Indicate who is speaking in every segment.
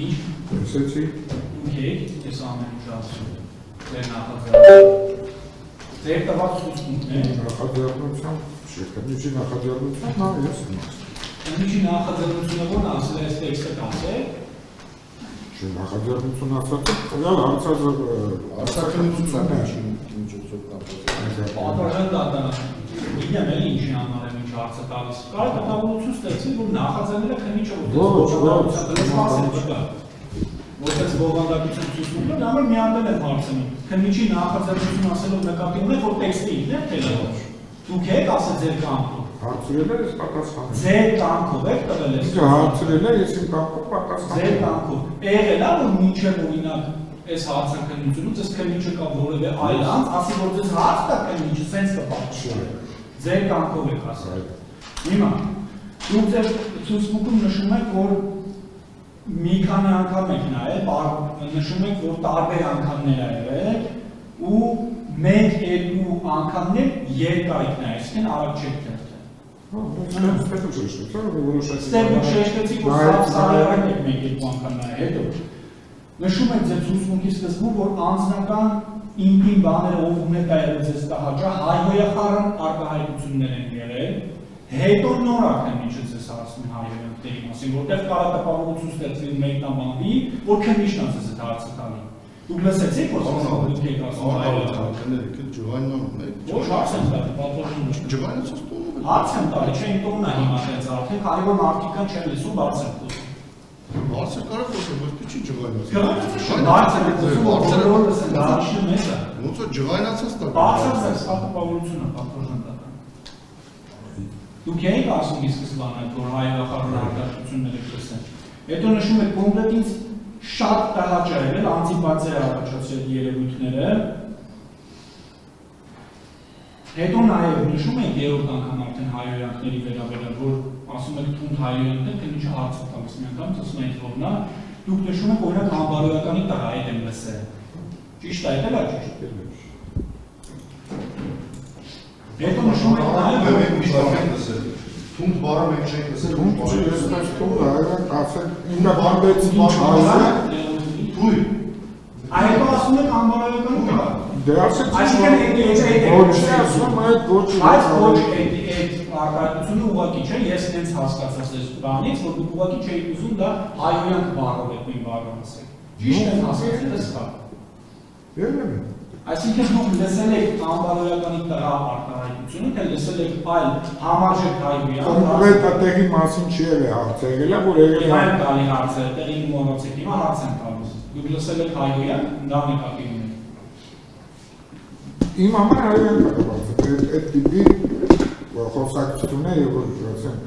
Speaker 1: Ինչ։
Speaker 2: Տեսեցի։
Speaker 1: Եք, ես ամեն ինչ ասում։ Ձեր նախաձեռնություն։ Ձեր տված ցուցմունքն է։
Speaker 2: Նախաձեռնությամբ, շեշտամիջի նախաձեռնությամբ, նա ես եմ ասում։
Speaker 1: Միջի նախաձեռնությունը ո՞րն ասել է, այս տեքստը կասել։
Speaker 2: Չէ, նախաձեռնություն ասած, ուրալ
Speaker 3: Արձակնությունն է։
Speaker 1: Պատվարժան դատարան։ Գիտեմ էլի ինչի համար եմ ինչ հարցը տալիս։ Կարելի է տաղությունություն ստեղծել, որ նախաձեռնելը քննիչը որպես բովանդակություն ցուցմունքը, դա մեր միանտել եմ հարցնում։ Քննիչի նախաձեռնություն ասելով նկատի ունեք, որ տեքստը ինքն է թելավոր։ Դուք եք ասել ձեր կամքով։
Speaker 2: հարցրել է, ես պատասխանել։
Speaker 1: Ձեր կամքով եք տվել ես։
Speaker 2: Ինքը հարցրել է, ես իմ կամքով պատասխանել։
Speaker 1: Ձեր կամքով։ Եղել է, որ մինչև օրինակ այս հարցաքննությունից այս քննիչը կա որևէ այլ անձ, ասի որ ձեզ հարց տա քննիչը, սենց կպատասխանի։ Ձեր կամքով եք ասել։ Հիմա դուք ձեր ցուցմունքում նշում եք, որ մի քանի անգամ եք նայել, նշում եք, որ տարբեր անգամներ ա եղել ու 1-2 անգամներ երկար եք նայել, այսինքն արագ չեք թերթել։ Ստեպ շեշտեցիք, որ սարերակ եք 1-2 անգամ նայել, հետո նշում եք ձեր ցուցմունքի սկզբում, որ անձնական ինտիմ բաները ով ունեք եղել ձեզ տհաճա, հայհոյախառն արտահայտություններ են եղել, հետո նոր քննիչը ձեզ հարցնում հայհոյանքների մասին, որտեղ կարող է տպավորություն ստեղծվի մեկնաբանվի, որ քննիչն է ձեզ այդ հարցը տալի։ Դուք լսեցիք, որ դուք եք ասում ոչ հարց եմ տալի, պատվիրում հարց եմ տալի, չէին տոնն է հիմա տենց արդեն, քանի որ մարդիկան չեն լսում, բարձր եմ խոսում։
Speaker 3: Բարձր կարող խոսում, բայց չի ջղայնացած։
Speaker 1: Բարձր եմ խոսում, որ լսեն, դա իշնը մեզ է։
Speaker 3: Ոնց է ջղայնացած տա։
Speaker 1: Բարձր է, սա տպավորություն է, պատվիրում տական։ Դուք եք ասում ի սկզբանե, որ հայհոյախառն արտահայտություններ եք լսել։ Հետո նշում եք կոնկրետ ինձ շատ տհաճա եղել, անտիպաթիա առաջացրել երևույթները։ Հետո նաև նշում եք երրորդ անգամ արդեն հայհոյանքների վերաբերյալ, որ ասում եք թունդ հայհոյանքներ, քննիչը հարց է տալիս մի անգամ, ասում եք որն է, դուք նշում եք օրինակ անբարոյականի տղա հետ եմ լսել։ Ճիշտ է, դա ճիշտ է։ Հետո նշում եք նաև
Speaker 3: միշտ ամեն լսել։ Թունդ բառը մենք չենք լսել։
Speaker 2: Թունդ չի, ես այս թունդ հայերեն ասել, ինքը բանդեց ինչ հայերեն։
Speaker 3: Թույլ։
Speaker 1: Հետո ասում եք անբարոյականի տղա։
Speaker 2: Դե ասեց,
Speaker 1: այսինքն
Speaker 2: ոչ չի ասում, այդ ոչ չի։
Speaker 1: Բայց ոչ այդ արտահայտությունը ուղղակի չէ, ես ինձ հասկացած այս բանից, որ դուք ուղղակի չէիք ուզում դա հայհոյանք բառով եք նույն բառը ասել։ Ճիշտ եմ հասկացել, դա սա։
Speaker 2: Ելնեմ է։
Speaker 1: Այսինքն դուք լսել եք անբարոյականի տղա արտահայտությունը, թե լսել եք այլ համարժեք հայհոյան։
Speaker 2: Կոնկրետ տեղի մասին չի եղել հարցը, եղել է, որ եղել է։
Speaker 1: Այլ տալի հարցը, տեղի մոռացեք, հիմա հարց եմ տալիս։ Դուք լսել եք հայհոյան, դա նկատի ունեք։
Speaker 2: Իմ համար հայհոյան կատված է, այդ տիպի խոսակցություն է, և որ ասենք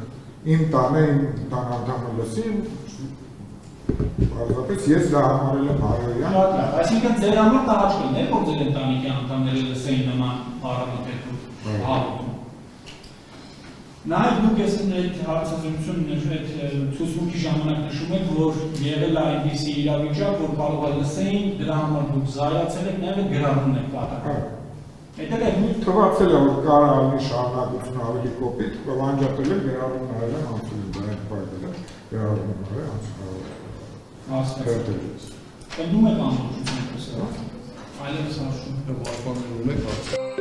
Speaker 2: իմ տանը, իմ տան անդամը լսի, Պարզապես ես դա համարել եմ հայհոյան։
Speaker 1: Շատ լավ, այսինքն ձեր համար տհաճ կլիներ, որ ձեր ընտանիքի անդամները լսեին նման բառամիջոցով հաղորդում։ Նաև դուք այս հարցազրույցում այդ ցուցմունքի ժամանակ նշում եք, որ եղել է այնպիսի իրավիճակ, որ կարող է լսեին, դրա համար դուք զայրացել եք, նաև գրառում եք կատարել։
Speaker 2: Թվացել է, որ կարող լինի շարունակություն ավելի կոպիտ, անջատել է գրառում նայել անցել դա այդ բայդը գրառում նայել անցել։
Speaker 1: Կնդում եք ամբողջություն տեսել, այլևս հաշվում։
Speaker 3: Պաշտպանվում եք հարցը։